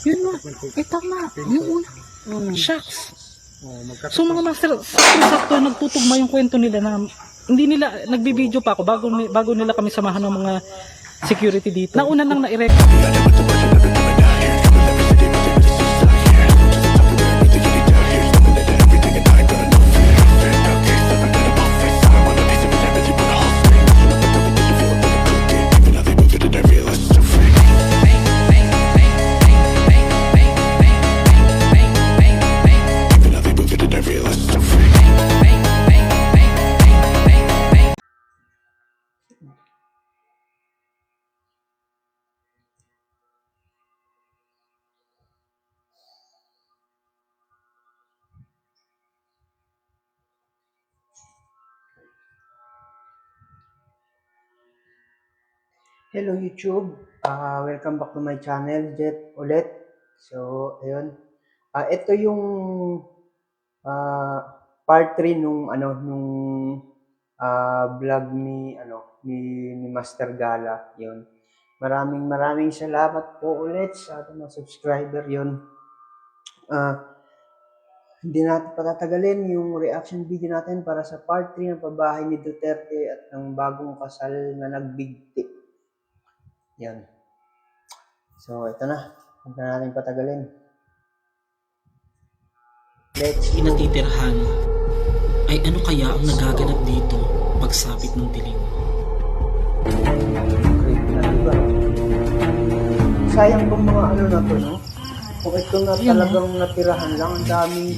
Yun na. Tama. Yung una. Shucks. So mga master, sakto nagtutugma yung kwento nila na hindi nila, nagbibideo pa ako bago nila kami samahan ng mga security dito. Nauna nang na-erect. Hello YouTube, welcome back to my channel, Jet ulit. So, ayun. Ito yung part 3 nung vlog ni Master Gala, 'yun. Maraming salamat po ulit sa ating mga subscriber 'yun. Hindi natin patatagalin yung reaction video natin para sa part 3 ng pabahay ni Duterte at ng bagong kasal na nagbigti. Yan. So, ito na. Huwag na natin patagalin. Let's go. Inatitirhan ay ano kaya ang nagaganap dito pagsapit ng dilim? Great na, diba? Sayang tong mga ano na to, no? Kung ito na talagang natirahan lang, ang daming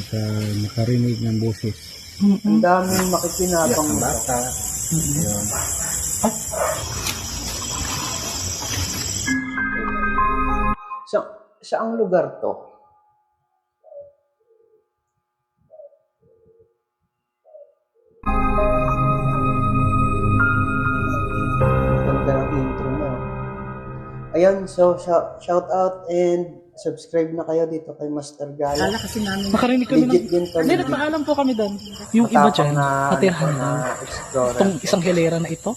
makarinig ng boses. ang daming makikinabang Bata. Ayun. Saang lugar to? Ganda ng intro niya. Ayan, so shout out and subscribe na kayo dito kay Master Gala. Kala kasi namin. Makarinig kami Legit din to. Hindi, nagpaalam po kami doon. Yung iba dyan, natirhan na. explorer. Itong isang hilera na ito.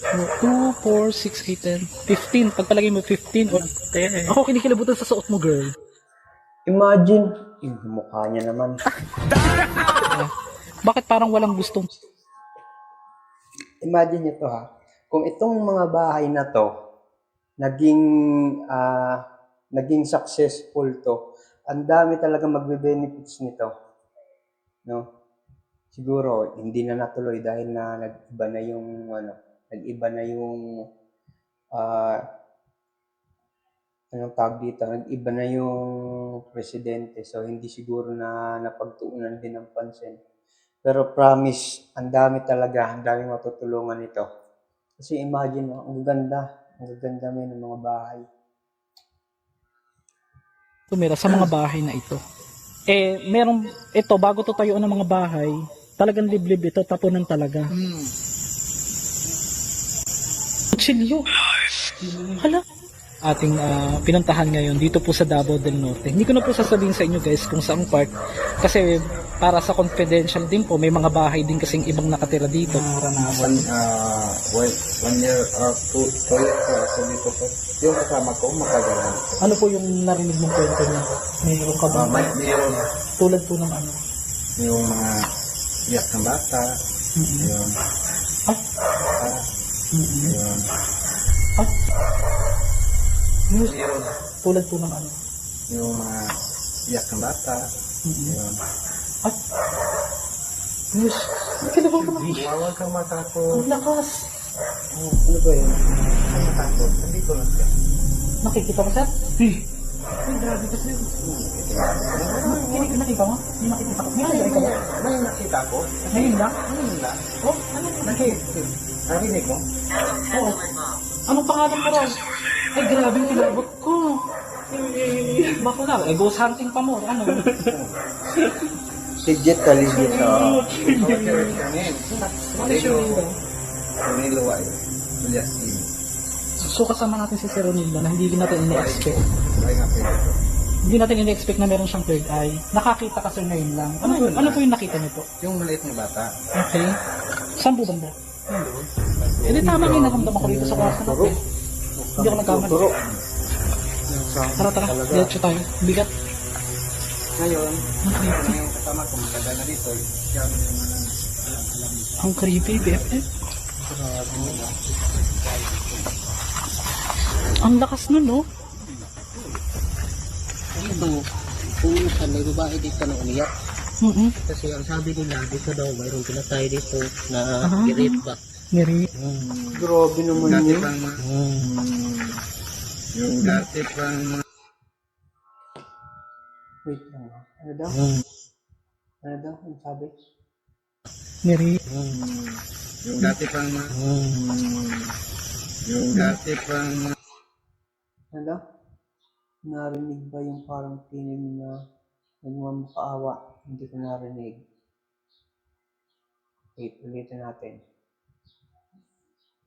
2, 4, 6, 8, 10, 15. Pagpalagay mo 15 or 10. Ako kinikilabutan sa suot mo, girl. Imagine, yung mukha niya naman. Bakit parang walang gustong? Imagine nyo to ha. Kung itong mga bahay na to, naging successful to, ang dami talaga magbe-benefits nito. No? Siguro, hindi na natuloy dahil na nag-iba na yung, anong tawag dito, nag-iba na yung presidente. So, hindi siguro na napagtuunan din ng pansin. Pero promise, ang dami matutulungan ito. Kasi imagine mo, ang gaganda mo ng mga bahay. Tumira sa mga bahay na ito. Merong, ito, bago to tayo ng mga bahay, talagang liblib ito, tapunan talaga. Chilyo. Hala. Ating pinuntahan ngayon dito po sa Davao del Norte. Hindi ko na po sasabihin sa inyo guys kung saang part kasi para sa confidential din po may mga bahay din kasing ibang nakatira dito. One year or two years ako dito po. Yung kasama ko makagalan. Ano po yung narinig mong kwento niya? Mayroon ka ba? Mayroon Tulad po ng ano? yung mga iyak ng bata. Yun. Yun. Mayroon Tulad po ng ano? yung mga iyak ng bata. Yun. Yes. Kailangan ko na. Huwag kang matakot. Ang lakas. Ano ba yun? Huwag kang matakot. Nandito lang siya. Nakikita mo sir? Ay, grabe kasi. Nakikita mo? Hindi nakikita ko. May nakikita mo? May nakita ko. Ngayon lang? Ano lang? Oh, ano? Narinig mo? Oo. Anong pangalan mo raw? Ay, grabe yung kinabot ko. Bako na, ghost hunting pa mo. Ano? Si Jet Kaligit. Ano siya yun? Ronilo ay Julius Team. So kasama natin si Sir Ronildo na hindi natin ina-expect. Ay nga pwede ko. Hindi natin ina-expect na meron siyang third eye. Nakakita kasi ngayon lang. Ano po yung nakita niyo po? Yung maliit na bata. Okay. Saan po banda? Hindi tama yung nakamdaman ko dito sa kwarto natin. Hindi ako nagkamali. Turo. Tara, tara. talaga. Diretso tayo. Bigat. Ngayon, yung kasama ko, matagal na dito. Siya Ang creepy, BFF. Ang lakas nun, no? Ito, kung minsan may babae dito na umiyak. Kasi ang sabi nila, dito daw mayroong pinatay dito na girip ba? Ngiri. Grabe naman dati yun. pang yung dati pang Wait lang. Ano daw? Ano daw? Ang sabi? Ngiri. yung dati pang yung dati pang Ano daw? Narinig ba yung parang tinig na nagmamakaawa? Hindi ko narinig. Wait, ulitin natin.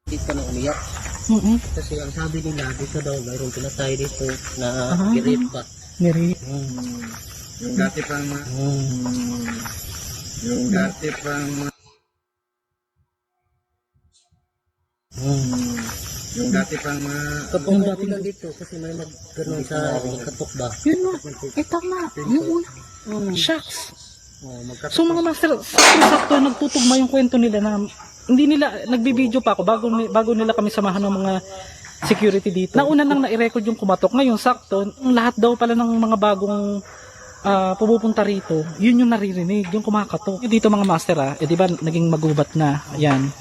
Dito na umiyak. Kasi ang sabi nila, dito daw mayroong pinatay dito na girip ba? Ngiri. yung dati pang yung dati pang yung dati pang Kapag dati lang dito, kasi may nagganon sa katok ba? Yun mo. Eh, tama. Yung una. Shucks. Magkatok. So mga master, sakto nagtutugma yung kwento nila na hindi nila, nagbibideo pa ako bago nila kami samahan ng mga security dito. Nauna nang na-record yung kumatok. Ngayon, sakto, ang lahat daw pala ng mga bagong pupunta rito, yun yung naririnig, yung kumakatok. Dito mga master di ba naging magubat na. Ayan.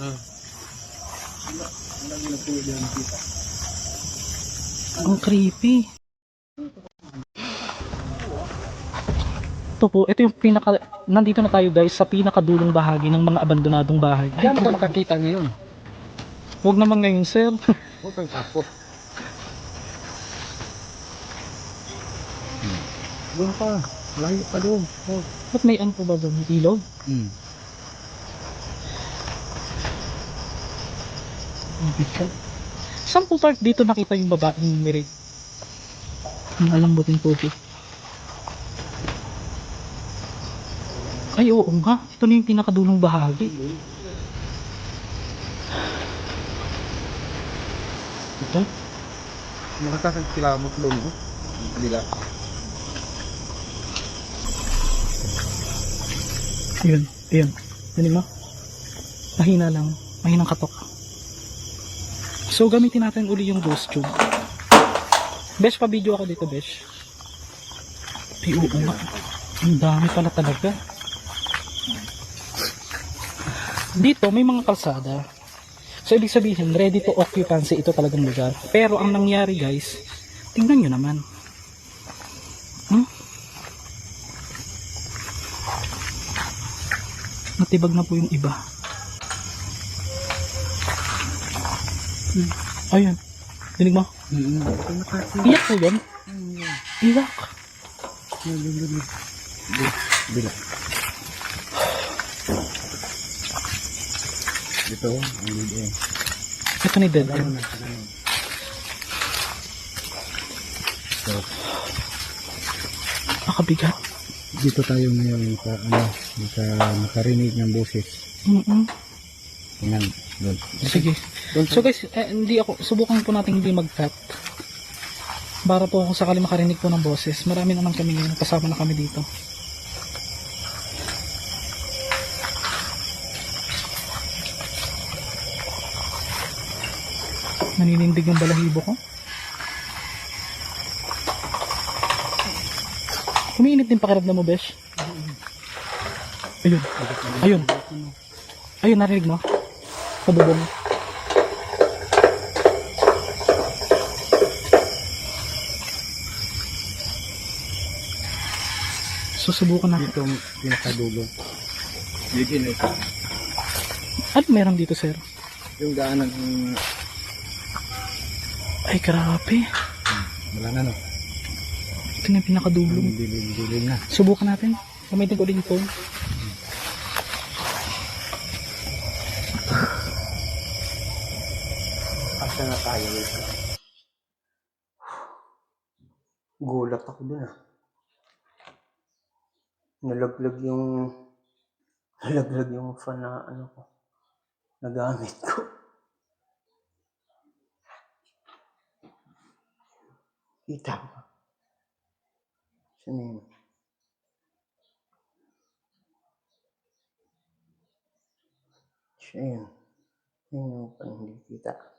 Ang creepy. Ito po, ito yung nandito na tayo guys sa pinakadulong bahagi ng mga abandonadong bahay. Diyan ko makakita ngayon. Huwag naman ngayon, sir. Huwag kang takot. Doon pa. Layo pa doon. Oh. Ba't may ano po ba doon? May ilaw? Saan po part dito nakita yung babaeng Mary? Ang alambutin po po. Ay, oo nga. Ito na yung pinakadulong bahagi. ito nakakakilabot doon bila Ayun, ayun. Dinig mo? Mahina lang. Mahinang katok. So, gamitin natin uli yung ghost tube. Besh, pa-video ako dito, Besh. Ay, oo nga. Ang dami pala talaga. Dito, may mga kalsada. So, ibig sabihin, ready to occupancy ito talagang lugar. Pero, ang nangyari, guys, tingnan nyo naman. Natibag na po yung iba. Ayun. Dinig mo? Iyak po yun? Iyak. bila dito ang lido Ito na dead end. Makabigat. dito tayo ngayon makarinig ng boses tingnan doon Sige. So guys, hindi ako, subukan po natin hindi mag-cut. Para po kung sakali makarinig po ng boses. Marami naman kami ngayon, kasama na kami dito. Naninindig yung balahibo ko. Kumiinit din pakiramdam mo, Besh. Ayun. Ayun. Ayun, narinig mo? Sa bubong. Susubukan natin. dito ang pinakadulo bigin ito Ano meron dito, sir? yung daanan Ay, grabe. wala na no Ito na yung pinakadulong. dilim na Subukan natin. Gamitin ko ulit yung phone. Asa na tayo? Gulat ako dun Nalaglag yung fan na ano ko. Nagamit ko. Kita mo. Saan yun? Siya yun. Ayun yung parang hindi kita.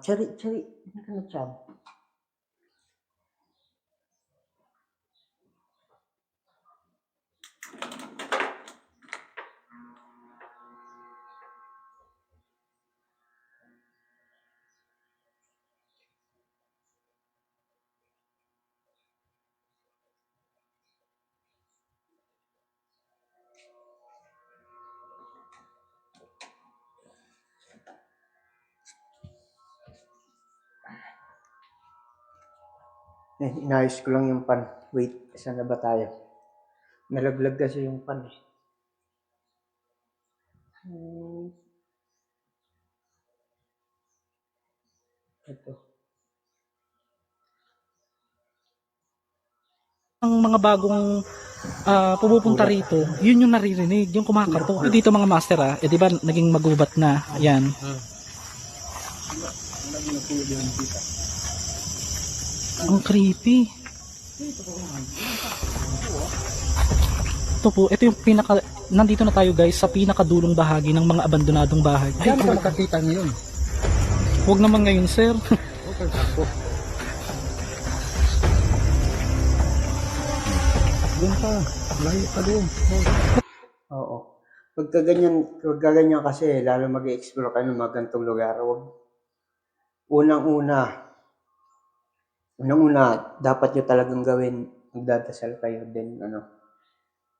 Chari, chari. Ano ka na, Chab? Inayos ko lang yung pan. Wait, saan na ba tayo? Nalaglag kasi yung pan eh. Ito. Ang mga bagong pupunta rito, yun yung naririnig, yung kumakato. Dito mga master di ba naging magubat na. Ayan. Ang creepy. Ito po, ito yung nandito na tayo guys sa pinakadulong bahagi ng mga abandonadong bahay. Diyan ka makakita ngayon. Huwag naman ngayon sir. Okay, sakto. Doon ka. Layo ka doon. Oo. Pagka ganyan kasi, lalo mag-explore ka ng mga gantong lugar. Unang-una, dapat nyo talagang gawin, magdadasal kayo din,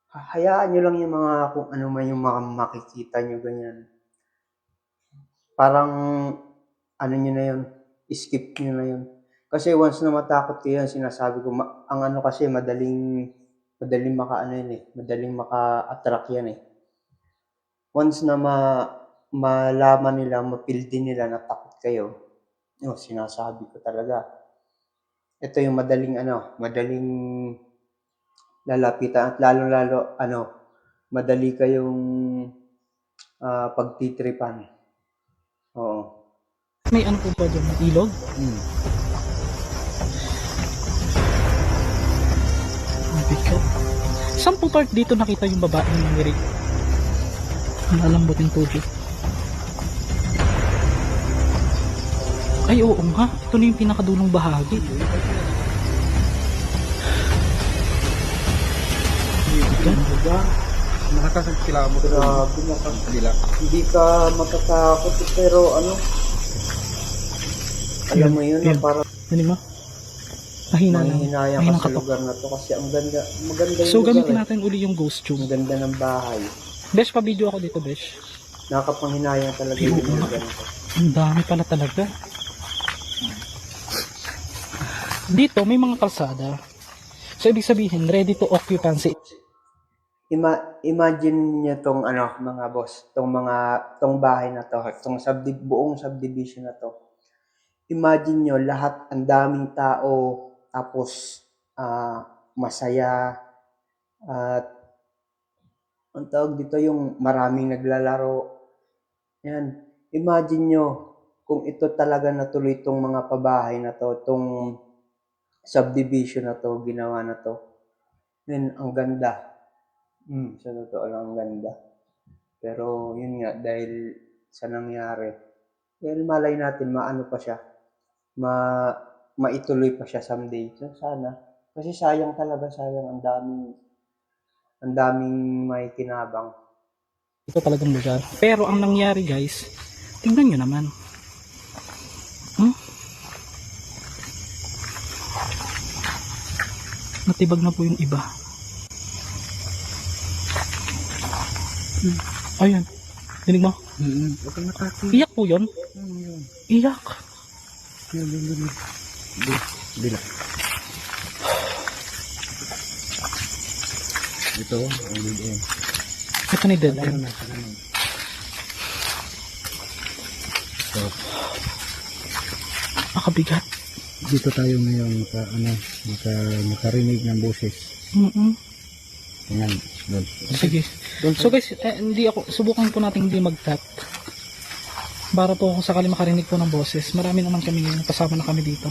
hayaan nyo lang yung mga, kung ano man yung mga makikita nyo, ganyan. Parang, nyo na yun, skip nyo na yun. Kasi once na matakot kayo, sinasabi ko, kasi madaling madaling maka-attract yan eh. Once na malaman nila, mapildi nila na takot kayo, sinasabi ko talaga. Ito yung madaling lalapitan at lalo madali kayong pagtitripan. Oo. May ano po ba dyan? Ilog? Bigat. Saan po part dito nakita yung babae ng nangyari? Ang alambot yung tubig. Ay oo nga, ito na yung pinakadulong bahagi. Nakakasag kila mo doon. Grabe na ka. Hindi ka matatakot pero alam mo yun, Yun. para Ano mo? Mahina lang. mahihinaya Mahina ka sa katok. lugar na to kasi maganda yung So lugar gamitin eh. natin uli yung ghost tube. Ang ganda ng bahay. Besh, pa-video ako dito, Besh. Nakakapanghinayang talaga yung lugar ganito. Ang dami pala talaga. Dito, may mga kalsada. So, ibig sabihin, ready to occupancy. Imagine niyo tong mga boss, tong bahay na to, tong buong subdivision na to. Imagine niyo lahat, ang daming tao, tapos masaya, at ang tawag dito yung maraming naglalaro. Yan. Imagine nyo kung ito talaga natuloy tong mga pabahay na to, tong subdivision na to, ginawa na to. Yan, ang ganda. Sa totoo lang, ang ganda. Pero yun nga, dahil sa nangyari, dahil malay natin, maano pa siya, maituloy pa siya someday. So sana, kasi sayang talaga, ang daming may kinabang. Ito talagang lugar. Pero ang nangyari guys, tingnan nyo naman. Natibag na po yung iba. Ayun. Dinig mo? Huwag kang matakot. Iyak po yun. Iyak. Bila. Ito, ang liin. Ito na yung dead end. So, Makabigat. dito tayo ngayon makarinig ng boses. Tingnan, doon. Sige. So guys, hindi ako, subukan po natin hindi mag-tap. Para po kung sakali makarinig po ng boses. Marami naman kami ngayon, kasama na kami dito.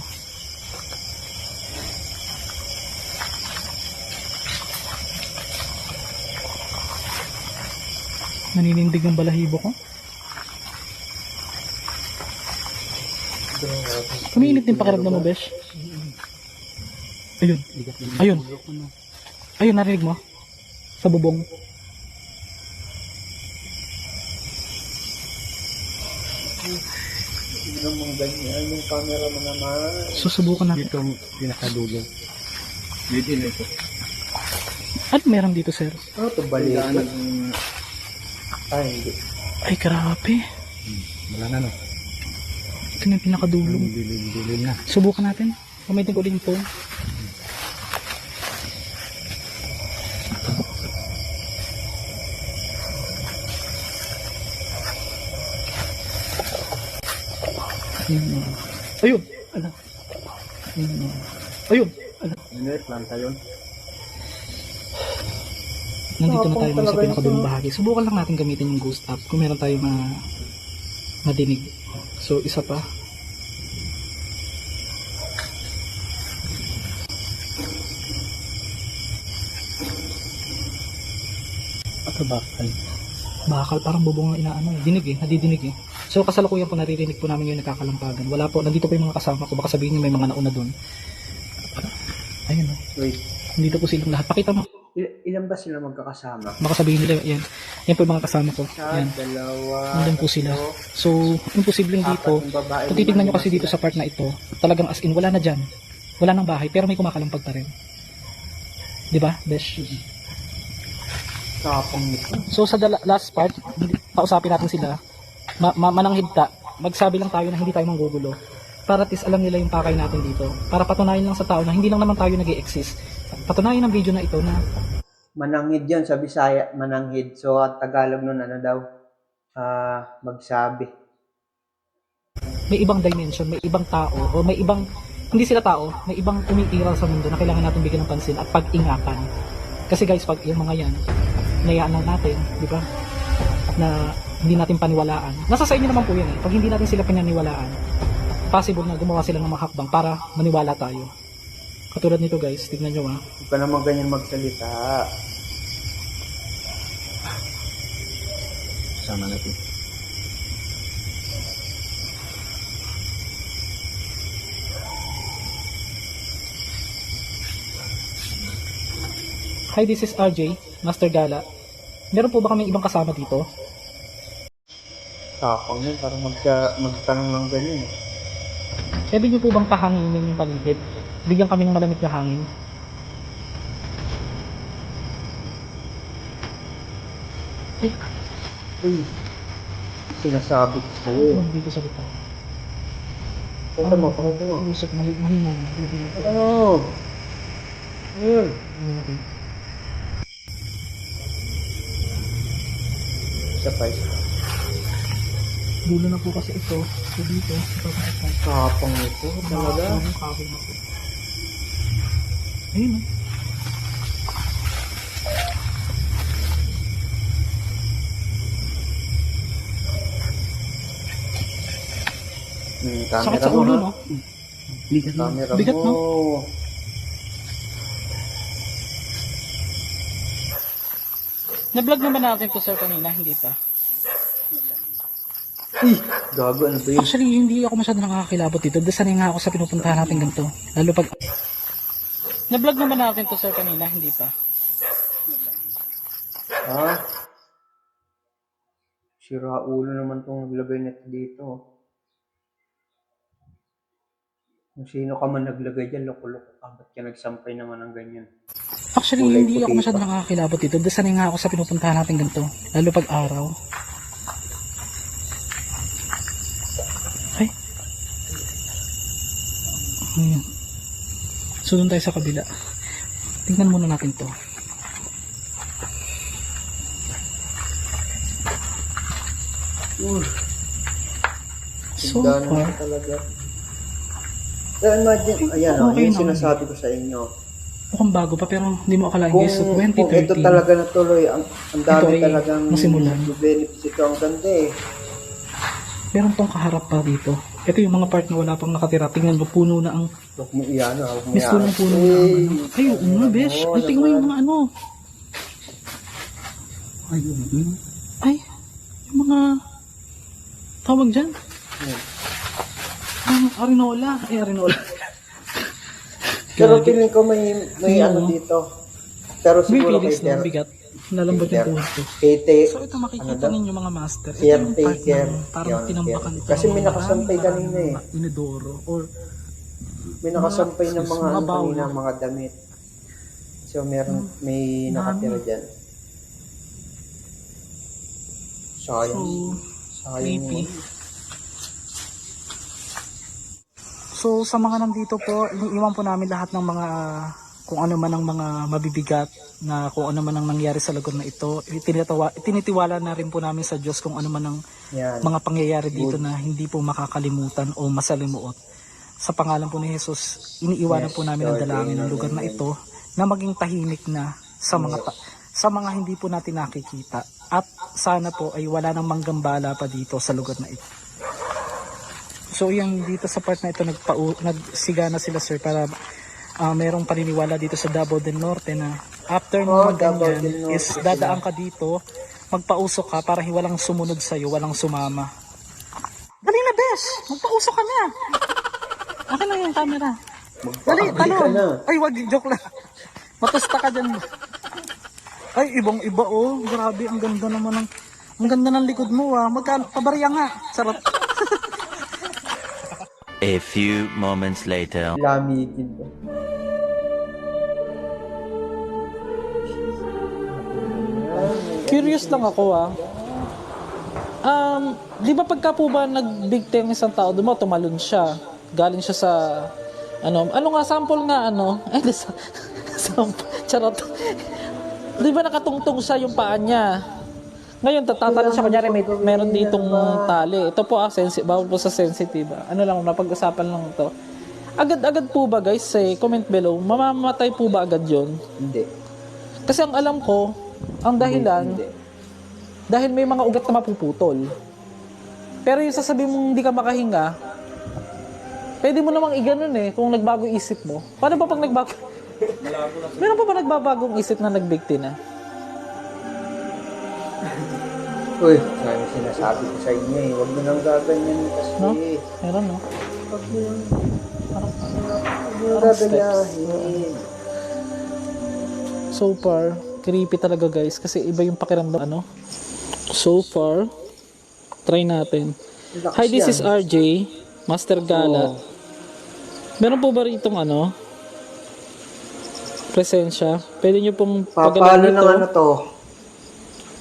Naninindig yung balahibo ko. Kumiinit din pakiramdam mo, Besh. Ayun. Ayun. Ayun, narinig mo? Sa bubong. Hindi naman ganyan. Yung camera mo naman. Susubukan natin. Dito ang pinakadulo. Dito ito. Ano meron dito, sir? Ano ito? Balikan. Ay, hindi. Ay, grabe. Wala na, no? Ito na yung pinakadulong. Dilim na. Subukan natin. Gamitin ko ulit yung phone. Ayun. Ano? Ayun. Ano? Hindi, planta yun. Nandito na tayo sa pinakadulong bahagi. Subukan lang natin gamitin yung ghost app kung meron tayong madinig. So, isa pa. Ito bakal. Bakal, parang bubong ang inaano eh. Dinig eh, nadidinig eh. So kasalukuyan po naririnig po namin yung nakakalampagan. Wala po, nandito po yung mga kasama ko. Baka sabihin niyo may mga nauna doon. Ayun oh. Wait. Nandito po silang lahat. Pakita mo. Ilan ba sila magkakasama? Baka sabihin nila, yan. Yan po yung mga kasama ko. Isa, Yan. dalawa, Nandun po sila. So, imposibleng dito. apat yung babae. Kung titignan nyo kasi dito sa part na ito, talagang as in, wala na dyan. Wala nang bahay, pero may kumakalampag pa rin. Diba, Besh? Tapang nito. So sa last part, kausapin natin sila. Mananghid ka. Magsabi lang tayo na hindi tayo manggugulo. Para at least alam nila yung pakay natin dito. Para patunayan lang sa tao na hindi lang naman tayo nag-i-exist. Patunayan ng video na ito na Mananghid yan sa Bisaya, mananghid. So, at Tagalog nun, ano daw? Magsabi. may ibang dimension, may ibang tao, o may ibang, hindi sila tao, may ibang umiiral sa mundo na kailangan natin bigyan ng pansin at pag-ingatan. Kasi guys, pag yung mga yan, nayaan lang natin, di ba? At na hindi natin paniwalaan. Nasa sa inyo naman po yan eh. Pag hindi natin sila pinaniwalaan, possible na gumawa sila ng mga hakbang para maniwala tayo. Katulad nito guys, tignan nyo ha. Huwag ka naman ganyan magsalita. Sama natin. Hi, this is RJ, Master Gala. Meron po ba kami ibang kasama dito? Tapang yun, parang magtanong lang ganyan. Pwede nyo po bang pahanginin yung paligid? Bigyan kami ng malamig na hangin. Uy, sinasabi ko sa'yo. Dito sa kita. Punta mo, punta mo. Usap, mahina. Ano? Ayun. Isa pa, isa. Dulo na po kasi ito. So dito, Tapang ito, talaga. Ayun o. Camera Sakit sa mo, ulo, ha? no? Camera Bigat, mo. no? Na-vlog naman natin to sir kanina, hindi pa. Uy, gago, ano ba yun? Actually, hindi ako masyado nakakakilabot dito. Sanay nga ako sa pinupuntahan natin ganito. Lalo pag... Na-vlog naman natin to sir kanina, hindi pa. Ha? Sira ulo naman itong naglagay nito dito. Kung sino ka man naglagay dyan, loko-loko ka. Ba't ka nagsampay naman ng ganyan? Actually, Kulay hindi ako puti masyado pa. nakakakilabot dito. Sanay nga ako sa pinupuntahan natin ganito. Lalo pag araw. Ay. Ayan. So, doon tayo sa kabila. Tingnan muna natin to. So Gano'n far, talaga. Pero imagine, ayan o, Okay yung naman. sinasabi ko sa inyo. mukhang bago pa pero hindi mo akalain Kung, guys, so kung ito 2013. talaga natuloy, ang Ito dami ay talagang masimulan. benefits ito. Ang ganda eh. Meron pang kaharap pa dito. Ito yung mga part na wala pang nakatira. Tingnan mo, puno na ang Huwag mo iyan, huwag mo Miss iyan. punong puno na ang ano. Ay, oo nga, besh. Ay, tingnan mo yung mga ano. Ayun. Ay, yung mga tawag dyan. Arinola. Ay, Arinola. Pero Grabe. feeling ko may ano dito. Pero May siguro kay Felix na bigat. Nalambot yung tuhod ko. So ito makikita ninyo mga master. Ito yung part na parang tinambakan ito. Kasi may nakasampay kanina eh. Inidoro. Or May nakasampay ng mga mga ano bawal. kanina, mga damit. So may nakatira dyan. Sayang. Sayang creepy. yun. So sa mga nandito po, iniiwan po namin lahat ng mga kung ano man ang mga mabibigat na kung ano man ang nangyari sa lugar na ito. Itinitiwala na rin po namin sa Diyos kung ano man ang Yan. mga pangyayari dito na hindi po makakalimutan o masalimuot. Sa pangalan po ni Jesus, iniiwanan po namin ang dalangin ng lugar na ito na maging tahimik na sa mga hindi po natin nakikita. At sana po ay wala nang manggambala pa dito sa lugar na ito. So yung dito sa part na ito nagsigana sila sir para merong paniniwala dito sa Davao del Norte na after mo ganyan is dadaan ka dito, magpausok ka para walang sumunod sa'yo, walang sumama. Dali na bes, magpausok ka na. Akin lang yung camera. Dali, talon. Ay wag, joke lang. Matusta ka dyan. Ay ibang iba oh, grabe ang ganda naman ang ganda ng likod mo ah. Magkano pabarya nga. Sarap. A few moments later. Lamigin ba? Curious lang ako ah. Di ba pagka po ba nagbigti ang isang tao, doon mo tumalon siya. Galing siya sa ano nga sample nga ano? Ay, sample. Charot. Di ba nakatungtong siya yung paa niya? Ngayon, tatalon siya, kunyari meron ditong tali. Ito po bawal po sa sensitive. Ano lang, napag-usapan lang ito. Agad-agad po ba guys, comment below, mamamatay po ba agad yon? Hindi. Kasi ang alam ko, ang dahilan, Hindi. dahil may mga ugat na mapuputol. Pero yung sasabihin mong hindi ka makahinga, pwede mo namang iganon eh, kung nagbago isip mo. Paano ba pag nagbago? Meron pa ba nagbabagong isip na nagbigti na? Uy, sabi sinasabi ko sa inyo eh, huwag mo nang gaganyan kasi. No? Meron no? Huwag mo nang Parang gaganyahin. so far, creepy talaga guys kasi iba yung pakiramdam ano. So far, try natin. Lakas Hi, this yan. is RJ, Master Gala. Meron po ba ritong ano? Presensya? Pwede nyo pong Papalo pagalawin ng ito. ano to?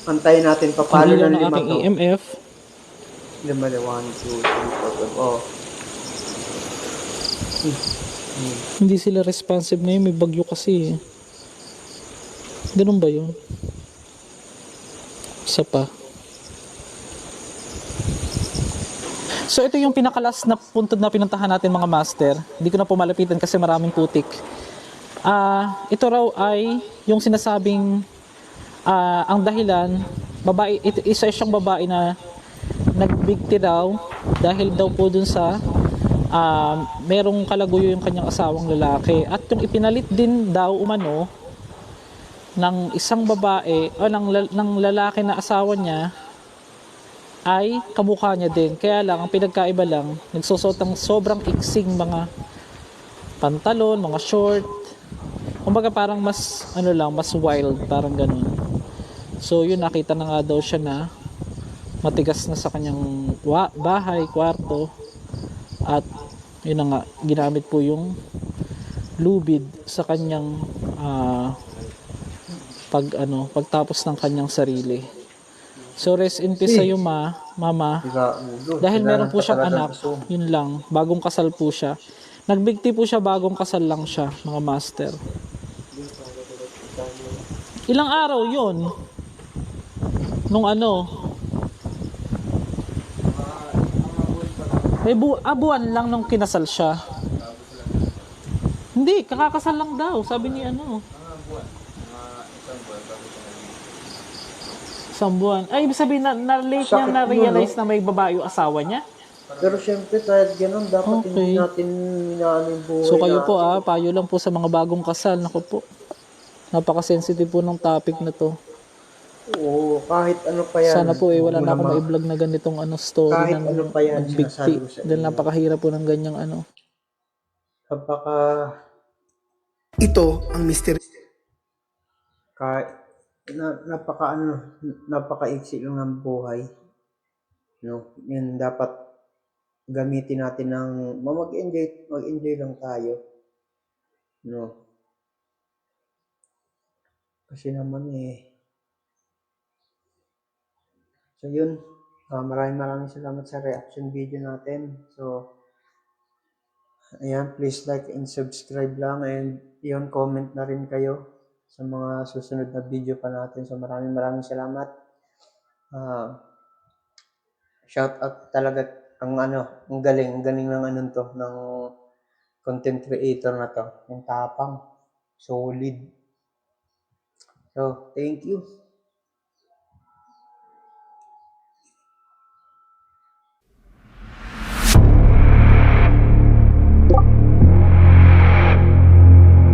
Antayin natin, Ang papalo ilaw ng ng lima aking to. EMF. Lima na, 1, 2, 3, 4, 5. Oh. Hindi sila responsive ngayon, may bagyo kasi. Ganun ba yun? Isa pa. So ito yung pinakalas na punto na pinuntahan natin mga master. Hindi ko na pumalapitan kasi maraming putik. Ito raw ay yung sinasabing ang dahilan, babae, isa siyang babae na nagbigti daw dahil daw po dun sa merong kalaguyo yung kanyang asawang lalaki at yung ipinalit din daw umano ng isang babae o ng lalaki na asawa niya ay kamukha niya din, kaya lang ang pinagkaiba lang nagsusot ng sobrang iksing mga pantalon, mga short, kumbaga parang mas mas wild, parang ganun. So yun, nakita na nga daw siya na matigas na sa kanyang bahay, kwarto. At yun na nga, ginamit po yung lubid sa kanyang pagtapos ng kanyang sarili. So rest in peace sa iyo mama. Dahil meron po siyang anak, yun lang, bagong kasal po siya. Nagbigti po siya, bagong kasal lang siya, mga master. Ilang araw yun? Nung Buwan lang nung kinasal siya. Hindi, kakakasal lang daw, sabi ni ano. Isang buwan. Ay, ibig sabihin na-late niya Sakit na-realize na may babae yung asawa niya. Pero syempre kahit ganun, dapat Okay. hindi natin inaano yung buhay So kayo po natin. payo lang po sa mga bagong kasal. Naku po. Napaka-sensitive po ng topic na to. Oo, kahit ano pa yan. Sana po wala na akong Muna ma-vlog na ganitong story kahit na ano pa yan, magbigti. sinasabi ko sa Dahil inyo. napakahirap po ng ganyang Kapaka Ito ang mystery. kahit napakaiksi lang ng buhay. No, yun dapat gamitin natin ng mag-enjoy lang tayo. No. Kasi naman So yun, maraming salamat sa reaction video natin. So ayan, please like and subscribe lang, and yun, comment na rin kayo sa mga susunod na video pa natin. So maraming salamat. Shout out talaga ang galing ng ng content creator na to. Yung tapang, solid. So, thank you.